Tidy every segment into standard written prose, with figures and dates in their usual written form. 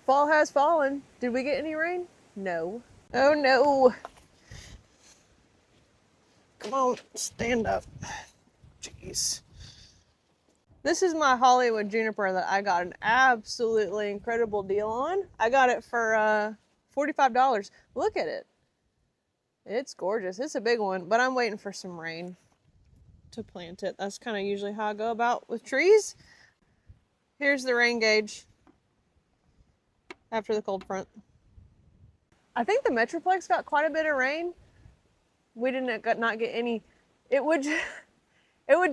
Fall has fallen. Did we get any rain? No. Oh no. Come on, stand up. Jeez. This is my Hollywood juniper that I got an absolutely incredible deal on. I got it for $45. Look at it. It's gorgeous. It's a big one, but I'm waiting for some rain to plant it. That's kind of usually how I go about with trees. Here's the rain gauge after the cold front. I think the Metroplex got quite a bit of rain. We didn't not get any. It would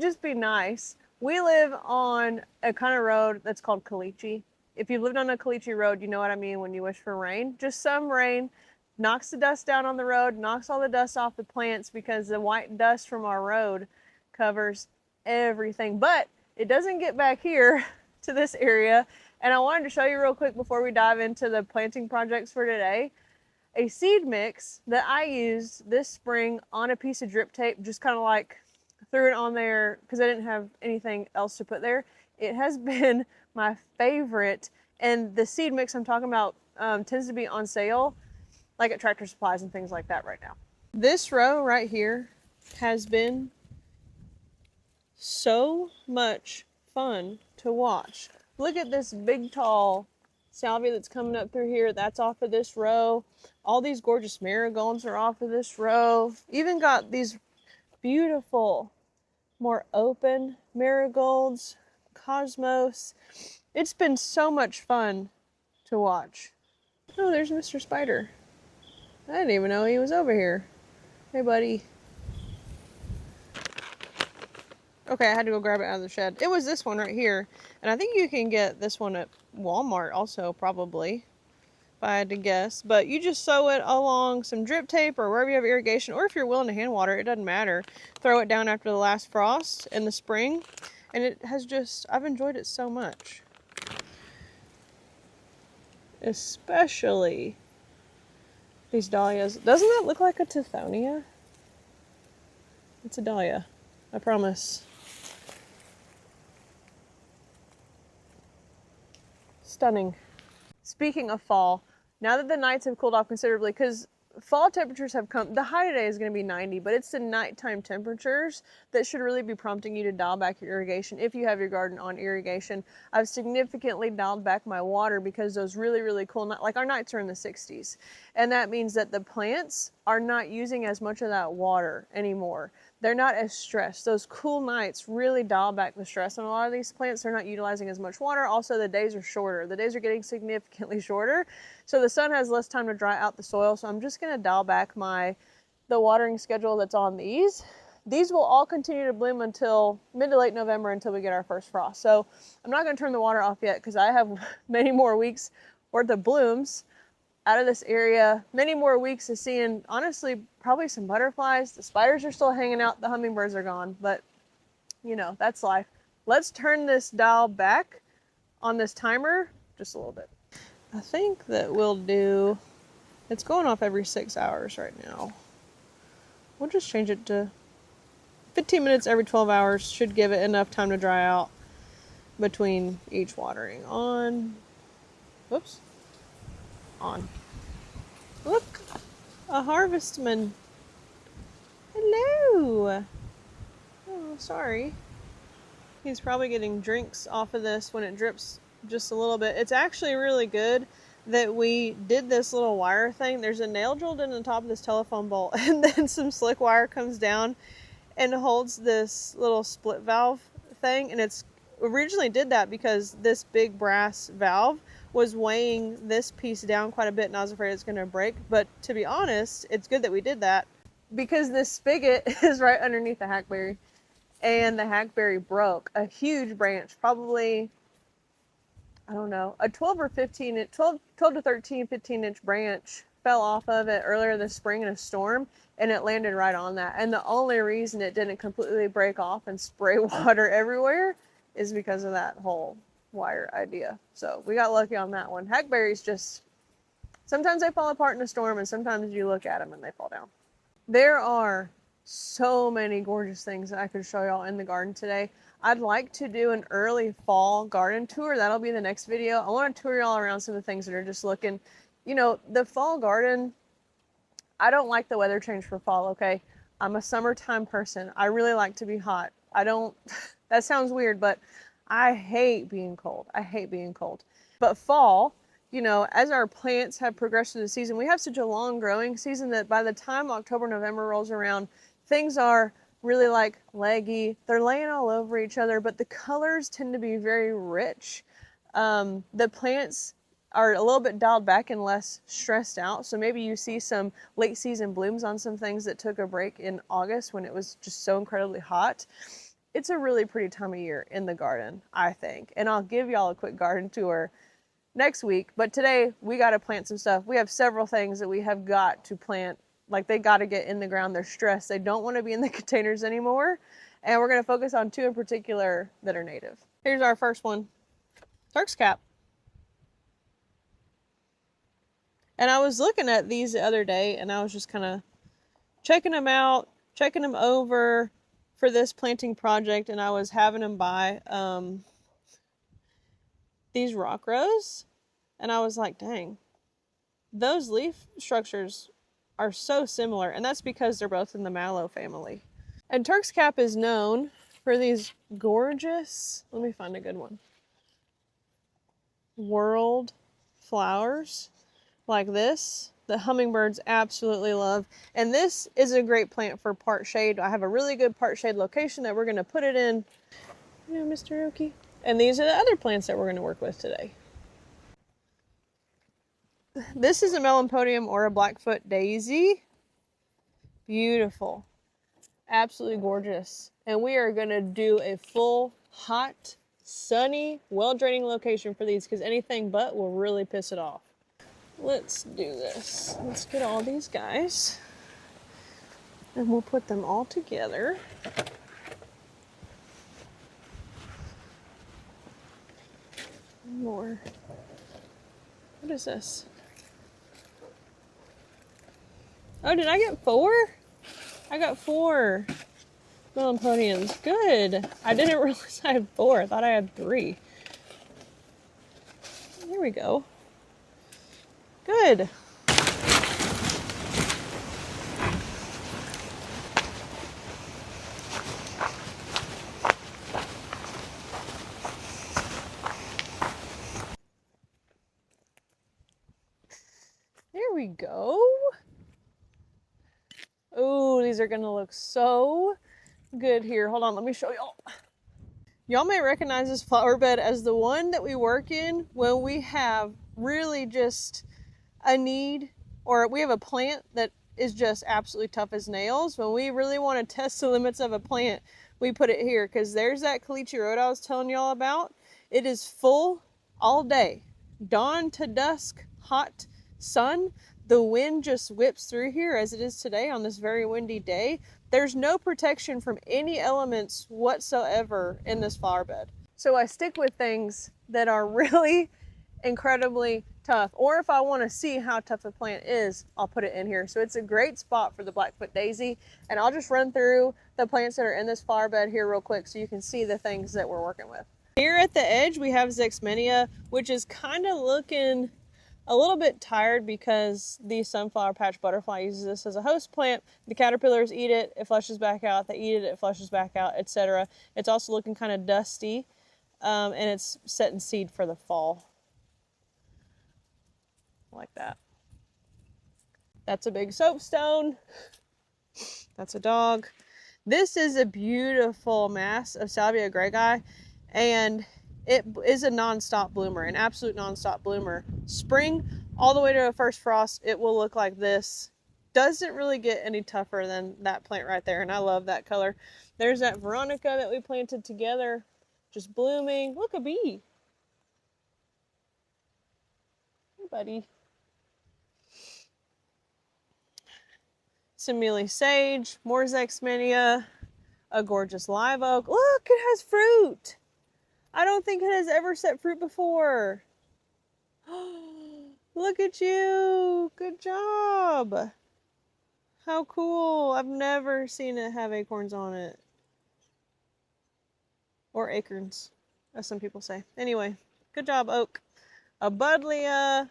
just be nice. We live on a kind of road that's called caliche. If you've lived on a caliche road, you know what I mean when you wish for rain. Just some rain knocks the dust down on the road, knocks all the dust off the plants because the white dust from our road covers everything. But it doesn't get back here to this area. And I wanted to show you real quick before we dive into the planting projects for today, a seed mix that I used this spring on a piece of drip tape, just kind of like threw it on there because I didn't have anything else to put there. It has been my favorite, and the seed mix I'm talking about tends to be on sale like at Tractor Supplies and things like that right now. This row right here has been so much fun to watch. Look at this big tall salvia that's coming up through here. That's off of this row. All these gorgeous marigolds are off of this row. Even got these beautiful, more open marigolds, cosmos. It's been so much fun to watch. Oh, there's Mr. Spider. I didn't even know he was over here. Hey, buddy. Okay, I had to go grab it out of the shed. It was this one right here. And I think you can get this one at Walmart also, probably, if I had to guess. But you just sew it along some drip tape or wherever you have irrigation, or if you're willing to hand water, it doesn't matter. Throw it down after the last frost in the spring. And it has just, I've enjoyed it so much. Especially these dahlias. Doesn't that look like a tithonia? It's a dahlia, I promise. Stunning. Speaking of fall, now that the nights have cooled off considerably, because fall temperatures have come, the high today is going to be 90, but it's the nighttime temperatures that should really be prompting you to dial back your irrigation if you have your garden on irrigation. I've significantly dialed back my water because those really, really cool nights, like our nights are in the 60s. And that means that the plants are not using as much of that water anymore. They're not as stressed. Those cool nights really dial back the stress on a lot of these plants. They're not utilizing as much water. Also, the days are shorter. The days are getting significantly shorter. So the sun has less time to dry out the soil. So I'm just gonna dial back the watering schedule that's on these. These will all continue to bloom until mid to late November until we get our first frost. So I'm not gonna turn the water off yet because I have many more weeks worth of blooms out of this area, many more weeks of seeing, honestly, probably some butterflies. The spiders are still hanging out, the hummingbirds are gone, but you know, that's life. Let's turn this dial back on this timer just a little bit. I think that we'll do, it's going off every 6 hours right now. We'll just change it to 15 minutes every 12 hours. Should give it enough time to dry out between each watering. On. Whoops. On. Look, a harvestman. Hello. Oh, sorry. He's probably getting drinks off of this when it drips just a little bit. It's actually really good that we did this little wire thing. There's a nail drilled in the top of this telephone bowl, and then some slick wire comes down and holds this little split valve thing. And it's originally did that because this big brass valve was weighing this piece down quite a bit, and I was afraid it's going to break. But to be honest, it's good that we did that because this spigot is right underneath the hackberry, and the hackberry broke a huge branch, probably, I don't know, a 12 to 13, 15 inch branch fell off of it earlier this spring in a storm, and it landed right on that. And the only reason it didn't completely break off and spray water everywhere is because of that whole wire idea. So we got lucky on that one. Hackberries just, sometimes they fall apart in a storm, and sometimes you look at them and they fall down. There are so many gorgeous things that I could show y'all in the garden today. I'd like to do an early fall garden tour. That'll be the next video. I want to tour y'all around some of the things that are just looking, you know, the fall garden. I don't like the weather change for fall, okay? I'm a summertime person. I really like to be hot. I don't, that sounds weird, but I hate being cold. I hate being cold. But fall, you know, as our plants have progressed through the season, we have such a long growing season that by the time October, November rolls around, things are really like leggy. They're laying all over each other, but the colors tend to be very rich. The plants are a little bit dialed back and less stressed out. So maybe you see some late season blooms on some things that took a break in August when it was just so incredibly hot. It's a really pretty time of year in the garden, I think. And I'll give y'all a quick garden tour next week. But today we got to plant some stuff. We have several things that we have got to plant. Like they got to get in the ground. They're stressed. They don't want to be in the containers anymore. And we're going to focus on two in particular that are native. Here's our first one, Turk's cap. And I was looking at these the other day and I was just kind of checking them out, checking them over for this planting project. And I was having them buy these rock rose. And I was like, dang, those leaf structures are so similar. And that's because they're both in the mallow family. And Turk's cap is known for these gorgeous, let me find a good one, world flowers like this. The hummingbirds absolutely love. And this is a great plant for part shade. I have a really good part shade location that we're going to put it in. You know, Mr. Oki. And these are the other plants that we're going to work with today. This is a Melampodium or a Blackfoot Daisy. Beautiful. Absolutely gorgeous. And we are going to do a full, hot, sunny, well-draining location for these because anything but will really piss it off. Let's do this. Let's get all these guys and we'll put them all together. More. What is this? Oh, did I get 4? I got 4 Melampodiums. Good. I didn't realize I had 4. I thought I had 3. There we go. Good. There we go. Oh, these are gonna look so good here. Hold on, let me show y'all. Y'all may recognize this flower bed as the one that we work in when we have really just a need, or we have a plant that is just absolutely tough as nails. When we really want to test the limits of a plant, we put it here because there's that caliche road I was telling y'all about. It is full all day, dawn to dusk, hot sun. The wind just whips through here as it is today on this very windy day. There's no protection from any elements whatsoever in this flower bed. So I stick with things that are really incredibly tough, or if I want to see how tough a plant is, I'll put it in here. So it's a great spot for the Blackfoot Daisy. And I'll just run through the plants that are in this flower bed here real quick so you can see the things that we're working with. Here at the edge we have Zexmania, which is kind of looking a little bit tired because the sunflower patch butterfly uses this as a host plant. The caterpillars eat it, it flushes back out, they eat it, it flushes back out, etc. It's also looking kind of dusty, and it's setting seed for the fall. Like that. That's a big soapstone. That's a dog. This is a beautiful mass of Salvia greggii, and it is a non-stop bloomer, an absolute non-stop bloomer. Spring all the way to a first frost, it will look like this. Doesn't really get any tougher than that plant right there, and I love that color. There's that Veronica that we planted together, just blooming. Look, a bee. Hey, buddy. Some mealy sage, more Zexmania, a gorgeous live oak. Look, it has fruit. I don't think it has ever set fruit before. Look at you. Good job. How cool. I've never seen it have acorns on it. or acorns, as some people say. Anyway, good job, oak. A buddleia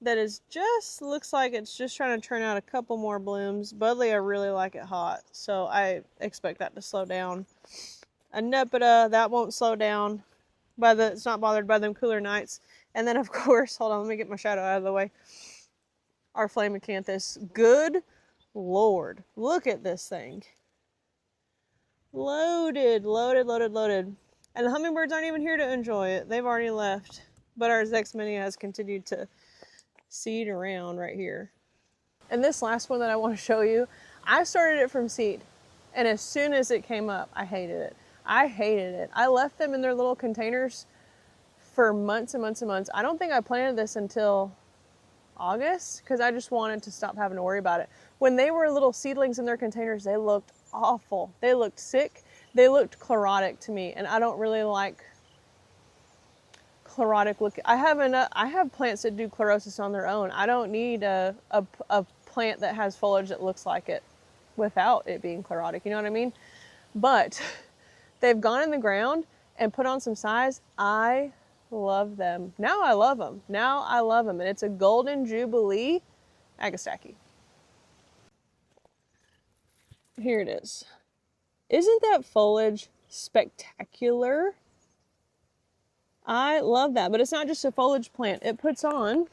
that is just, looks like it's just trying to turn out a couple more blooms. Buddleia really like it hot, so I expect that to slow down. A nepeta, that won't slow down. It's not bothered by them cooler nights. And then, of course, hold on, let me get my shadow out of the way. Our flamicanthus. Good Lord, look at this thing. Loaded, loaded, loaded, loaded. And the hummingbirds aren't even here to enjoy it. They've already left. But our Zexminia has continued to seed around right here. And this last one that I want to show you, I started it from seed. And as soon as it came up, I hated it. I hated it. I left them in their little containers for months and months and months. I don't think I planted this until August because I just wanted to stop having to worry about it. When they were little seedlings in their containers, they looked awful. They looked sick. They looked chlorotic to me, and I don't really like chlorotic look. I have plants that do chlorosis on their own. I don't need a plant that has foliage that looks like it without it being chlorotic. You know what I mean? But they've gone in the ground and put on some size. I love them. Now I love them. Now I love them. And it's a Golden Jubilee Agastaki. Here it is. Isn't that foliage spectacular? I love that. But it's not just a foliage plant. It puts on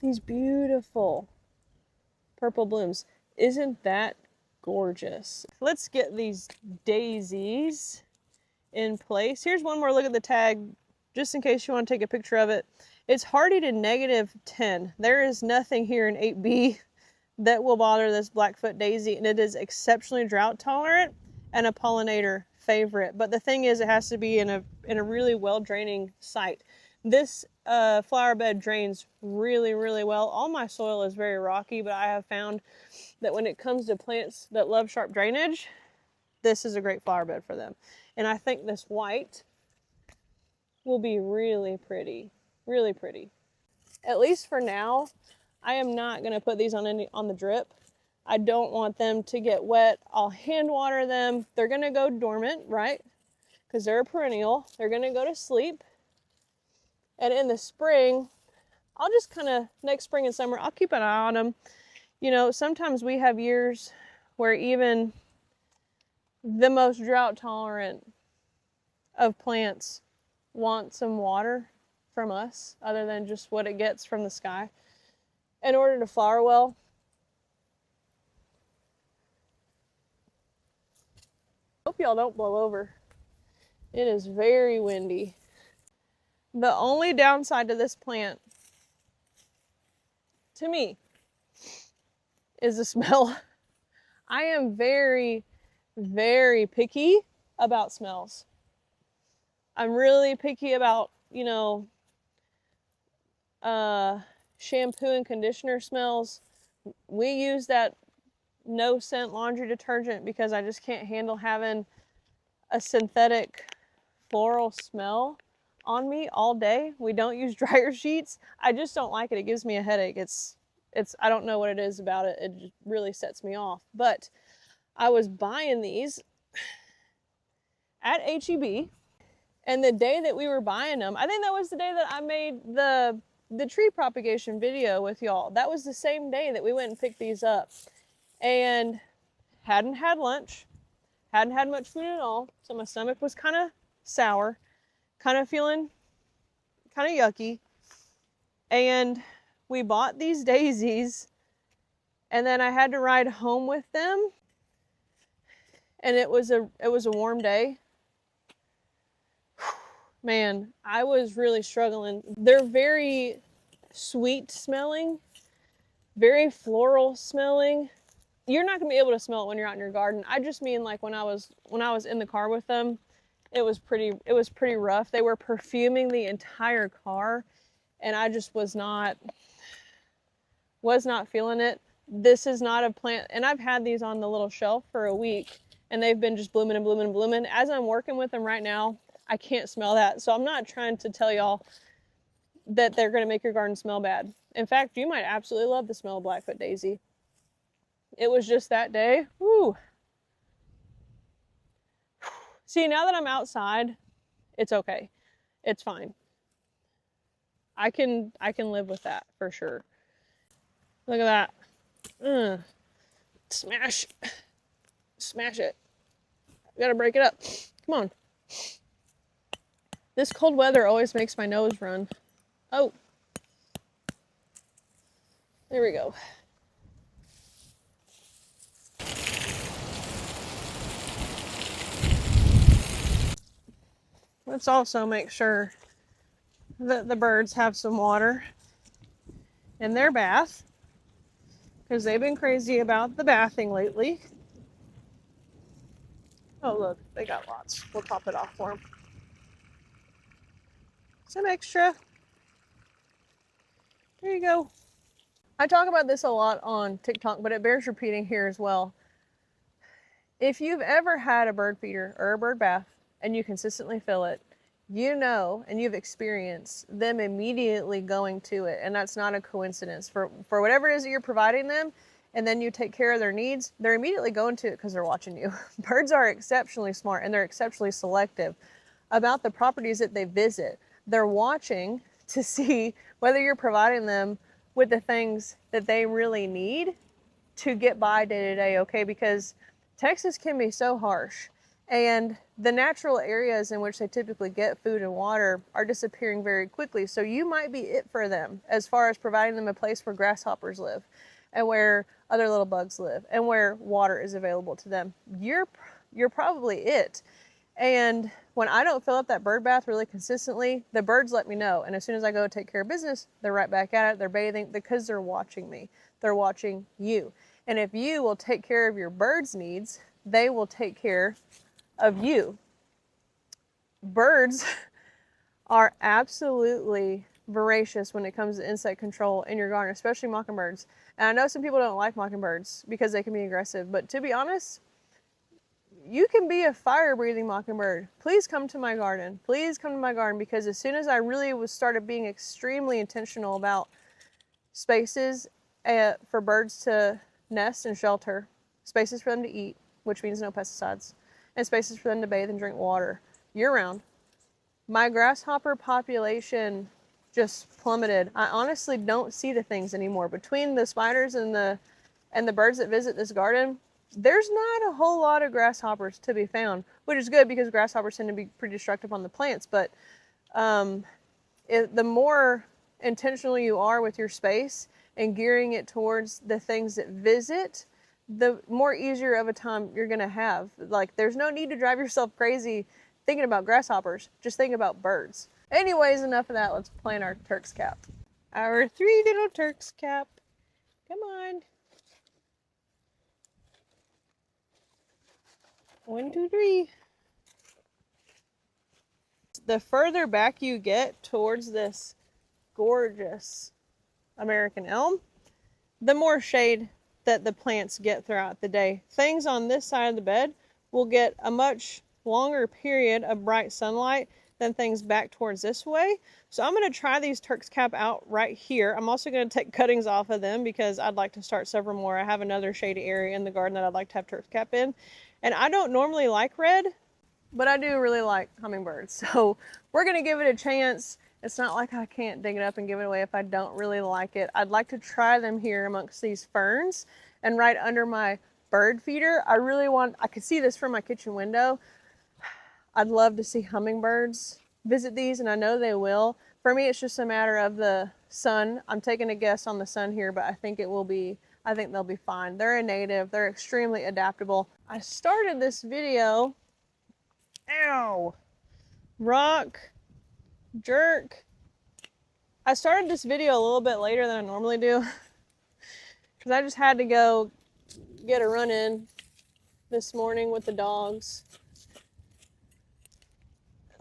these beautiful purple blooms. Isn't that gorgeous? Let's get these daisies in place. Here's one more look at the tag, just in case you want to take a picture of it. It's hardy to -10. There is nothing here in 8B that will bother this Blackfoot Daisy, and it is exceptionally drought tolerant and a pollinator favorite. But the thing is, it has to be in a really well draining site. This flower bed drains really, really well. All my soil is very rocky, but I have found that when it comes to plants that love sharp drainage, this is a great flower bed for them. And I think this white will be really pretty, really pretty. At least for now, I am not going to put these on the drip. I don't want them to get wet. I'll hand water them. They're going to go dormant, right? Because they're a perennial. They're going to go to sleep. And in the spring, I'll just kind of, next spring and summer, I'll keep an eye on them. You know, sometimes we have years where even the most drought tolerant of plants want some water from us other than just what it gets from the sky in order to flower well. Hope y'all don't blow over. It is very windy. The only downside to this plant, to me, is the smell. I am very, very picky about smells. I'm really picky about, you know, shampoo and conditioner smells. We use that no scent laundry detergent because I just can't handle having a synthetic floral smell on me all day. We don't use dryer sheets. I just don't like it. It gives me a headache. I don't know what it is about it. It just really sets me off. But I was buying these at HEB, and the day that we were buying them, I think that was the day that I made the tree propagation video with y'all. That was the same day that we went and picked these up. And hadn't had lunch, hadn't had much food at all, so my stomach was kind of sour, kind of feeling kind of yucky. And we bought these daisies, and then I had to ride home with them, and it was a warm day. Man, I was really struggling. They're very sweet smelling, very floral smelling. You're not gonna be able to smell it when you're out in your garden. I just mean like when I was in the car with them, it was pretty rough. They were perfuming the entire car, and I just was not feeling it. This is not a plant, and I've had these on the little shelf for a week, and they've been just blooming and blooming and blooming. As I'm working with them right now, I can't smell that. So I'm not trying to tell y'all that they're gonna make your garden smell bad. In fact, you might absolutely love the smell of Blackfoot Daisy. It was just that day, whoo. See, now that I'm outside, it's okay. It's fine. I can live with that for sure. Look at that. Smash. Smash it. I gotta break it up. Come on. This cold weather always makes my nose run. Oh. There we go. Let's also make sure that the birds have some water in their bath, because they've been crazy about the bathing lately. Oh look, they got lots. We'll top it off for them. Some extra. There you go. I talk about this a lot on TikTok, but it bears repeating here as well. If you've ever had a bird feeder or a bird bath and you consistently fill it, you know, and you've experienced them immediately going to it. And that's not a coincidence. For whatever it is that you're providing them, and then you take care of their needs, they're immediately going to it because they're watching you. Birds are exceptionally smart and they're exceptionally selective about the properties that they visit. They're watching to see whether you're providing them with the things that they really need to get by day to day, okay? Because Texas can be so harsh, and the natural areas in which they typically get food and water are disappearing very quickly. So you might be it for them as far as providing them a place where grasshoppers live and where other little bugs live and where water is available to them. You're probably it. And when I don't fill up that bird bath really consistently, the birds let me know. And as soon as I go take care of business, they're right back at it. They're bathing because they're watching me. They're watching you. And if you will take care of your birds' needs, they will take care of you. Birds are absolutely voracious when it comes to insect control in your garden, especially mockingbirds. And I know some people don't like mockingbirds because they can be aggressive, but to be honest, you can be a fire-breathing mockingbird. Please come to my garden. Please come to my garden, because as soon as I really started being extremely intentional about spaces for birds to nest and shelter, spaces for them to eat, which means no pesticides, and spaces for them to bathe and drink water year-round, my grasshopper population just plummeted. I honestly don't see the things anymore. Between the spiders and the birds that visit this garden, there's not a whole lot of grasshoppers to be found, which is good because grasshoppers tend to be pretty destructive on the plants. But the more intentional you are with your space and gearing it towards the things that visit, the more easier of a time you're going to have. Like, there's no need to drive yourself crazy thinking about grasshoppers. Just think about birds. Anyways, enough of that. Let's plant our Turk's cap. Our 3 little Turk's cap. Come on. 1, 2, 3. The further back you get towards this gorgeous American elm, the more shade that the plants get throughout the day. Things on this side of the bed will get a much longer period of bright sunlight than things back towards this way. So I'm going to try these Turk's cap out right here. I'm also going to take cuttings off of them because I'd like to start several more. I have another shady area in the garden that I'd like to have Turk's cap in. And I don't normally like red, but I do really like hummingbirds. So we're going to give it a chance. It's not like I can't dig it up and give it away if I don't really like it. I'd like to try them here amongst these ferns and right under my bird feeder. I could see this from my kitchen window. I'd love to see hummingbirds visit these, and I know they will. For me, it's just a matter of the sun. I'm taking a guess on the sun here, but I think they'll be fine. They're a native. They're extremely adaptable. I started this video, rock, jerk. I started this video a little bit later than I normally do because I just had to go get a run in this morning with the dogs.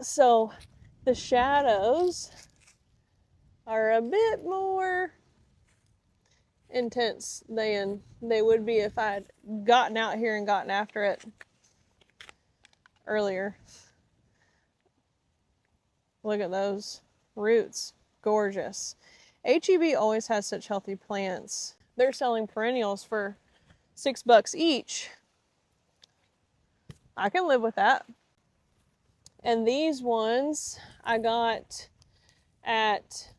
So the shadows are a bit more intense than they would be if I'd gotten out here and gotten after it earlier. Look at those roots. Gorgeous. HEB always has such healthy plants. They're selling perennials for $6 each. I can live with that. And these ones I got at,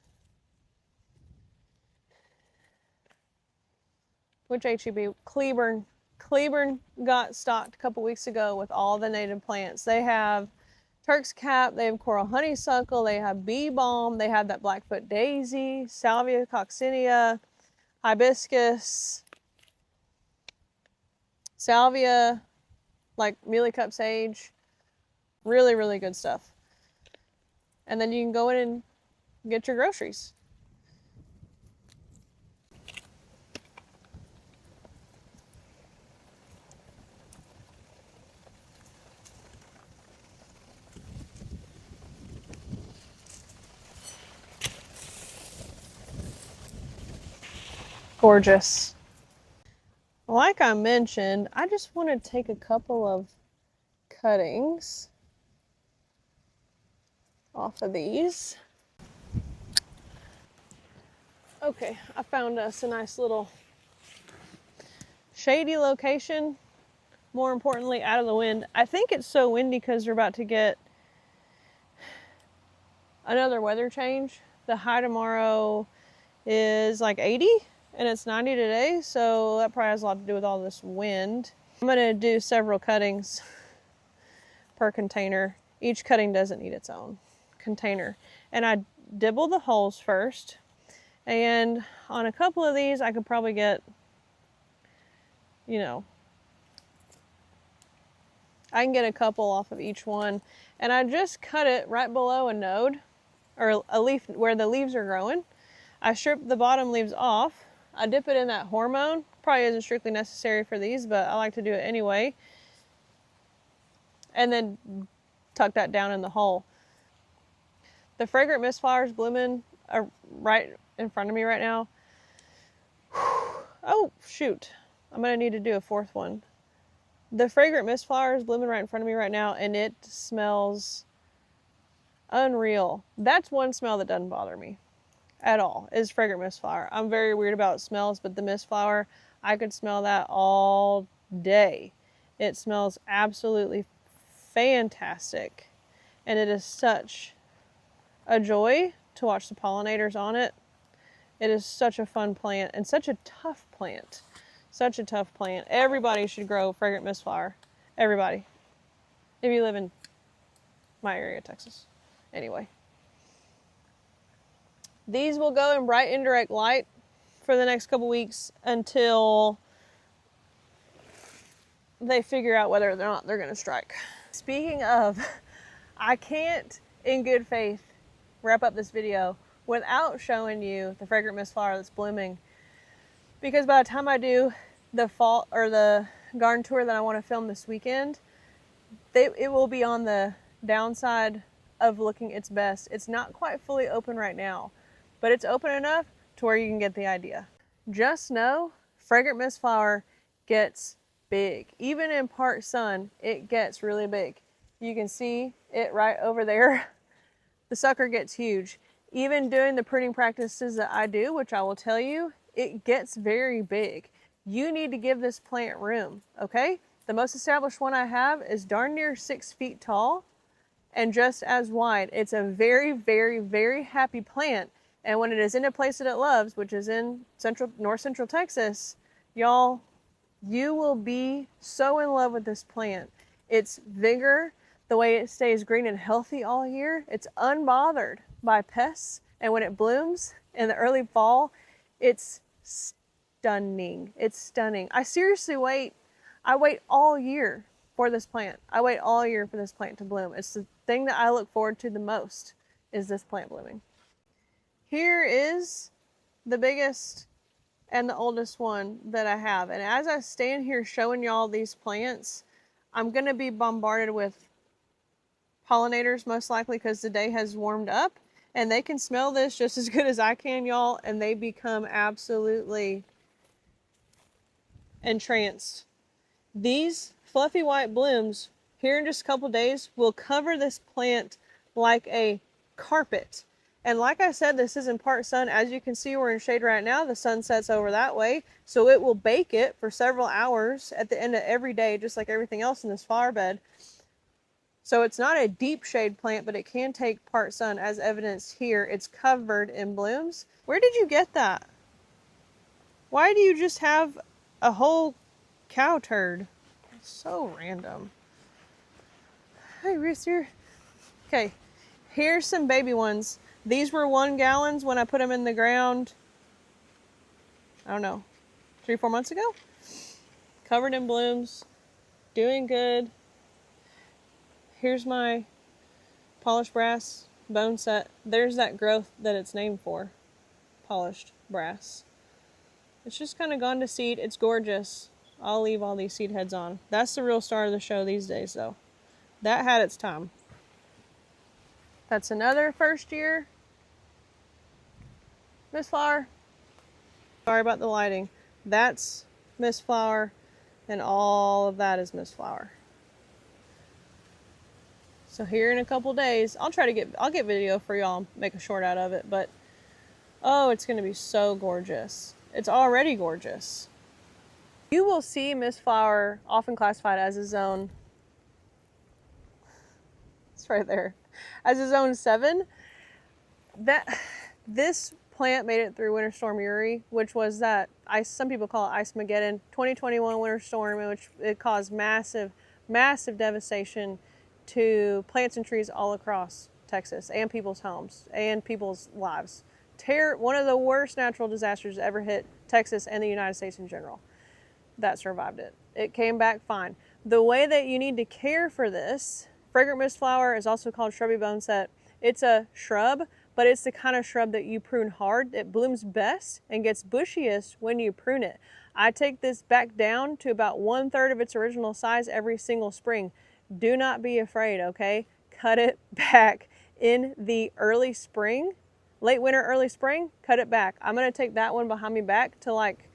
which HEB? Cleburne. Cleburne got stocked a couple weeks ago with all the native plants. They have Turk's cap, they have coral honeysuckle, they have bee balm, they have that Blackfoot Daisy, salvia coccinea, hibiscus, salvia, like mealy cup sage. Really, really good stuff. And then you can go in and get your groceries. Gorgeous. Like I mentioned, I just want to take a couple of cuttings off of these. Okay, I found us a nice little shady location. More importantly, out of the wind. I think it's so windy because we're about to get another weather change. The high tomorrow is like 80 and it's 90 today, so that probably has a lot to do with all this wind. I'm gonna do several cuttings per container. Each cutting doesn't need its own container. And I dibble the holes first. And on a couple of these, I could probably get, you know, I can get a couple off of each one. And I just cut it right below a node, or a leaf where the leaves are growing. I strip the bottom leaves off. I dip it in that hormone. Probably isn't strictly necessary for these, but I like to do it anyway. And then tuck that down in the hole. The Fragrant Mistflower is blooming right in front of me right now. Oh, shoot. I'm going to need to do a fourth one. The Fragrant Mistflower is blooming right in front of me right now, and it smells unreal. That's one smell that doesn't bother me at all, is Fragrant Mistflower. I'm very weird about smells, but the Mistflower, I could smell that all day. It smells absolutely fantastic, and it is such a joy to watch the pollinators on it. It is such a fun plant and such a tough plant. Such a tough plant. Everybody should grow Fragrant Mistflower. Everybody. If you live in my area, Texas. Anyway. These will go in bright indirect light for the next couple weeks until they figure out whether or not they're going to strike. Speaking of, I can't in good faith wrap up this video without showing you the Fragrant Mistflower that's blooming, because by the time I do the fall or the garden tour that I want to film this weekend, it will be on the downside of looking its best. It's not quite fully open right now, but it's open enough to where you can get the idea. Just know Fragrant Mistflower gets big. Even in part sun, it gets really big. You can see it right over there. The sucker gets huge. Even doing the pruning practices that I do, which I will tell you, it gets very big. You need to give this plant room, okay? The most established one I have is darn near 6 feet tall and just as wide. It's a very, very, very happy plant. And when it is in a place that it loves, which is in north central Texas, y'all, you will be so in love with this plant. Its vigor, the way it stays green and healthy all year, it's unbothered by pests. And when it blooms in the early fall, it's stunning. It's stunning. I seriously wait all year for this plant. I wait all year for this plant to bloom. It's the thing that I look forward to the most, is this plant blooming. Here is the biggest and the oldest one that I have. And as I stand here showing y'all these plants, I'm going to be bombarded with pollinators most likely, because the day has warmed up and they can smell this just as good as I can, y'all, and they become absolutely entranced. These fluffy white blooms here in just a couple days will cover this plant like a carpet. And like I said, this is in part sun. As you can see, we're in shade right now. The sun sets over that way, so it will bake it for several hours at the end of every day, just like everything else in this flower bed. So it's not a deep shade plant, but it can take part sun, as evidenced here. It's covered in blooms. Where did you get that? Why do you just have a whole cow turd? It's so random. Hey, Rooster. Okay, here's some baby ones. These were 1 gallons when I put them in the ground, I don't know, 3-4 months ago. Covered in blooms, doing good. Here's my polished brass bone set. There's that growth that it's named for, polished brass. It's just kind of gone to seed. It's gorgeous. I'll leave all these seed heads on. That's the real star of the show these days, though. That had its time. That's another first year Mistflower. Sorry about the lighting. That's Mistflower, and all of that is Mistflower. So here in a couple days, I'll get video for y'all, make a short out of it, but oh, it's gonna be so gorgeous. It's already gorgeous. You will see Mistflower often classified as a zone. It's right there. As a zone 7. This plant made it through Winter Storm Uri, which was that some people call it Ice-mageddon, 2021 winter storm, in which it caused massive devastation to plants and trees all across Texas and people's homes and people's lives. One of the worst natural disasters to ever hit Texas and the United States in general. That survived it. It came back fine. The way that you need to care for this, Fragrant Mistflower is also called shrubby boneset. It's a shrub, but it's the kind of shrub that you prune hard. It blooms best and gets bushiest when you prune it. I take this back down to about 1/3 of its original size every single spring. Do not be afraid, okay? Cut it back in the early spring, late winter, early spring, cut it back. I'm gonna take that one behind me back to like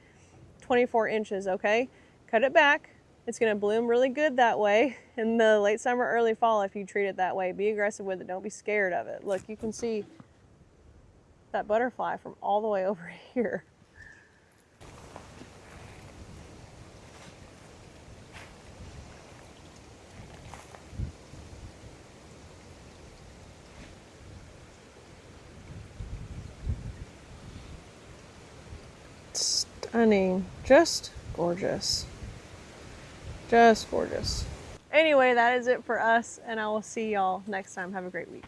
24 inches, okay? Cut it back. It's gonna bloom really good that way in the late summer, early fall if you treat it that way. Be aggressive with it, don't be scared of it. Look, you can see that butterfly from all the way over here. Stunning, just gorgeous. Just gorgeous. Anyway, that is it for us, and I will see y'all next time. Have a great week.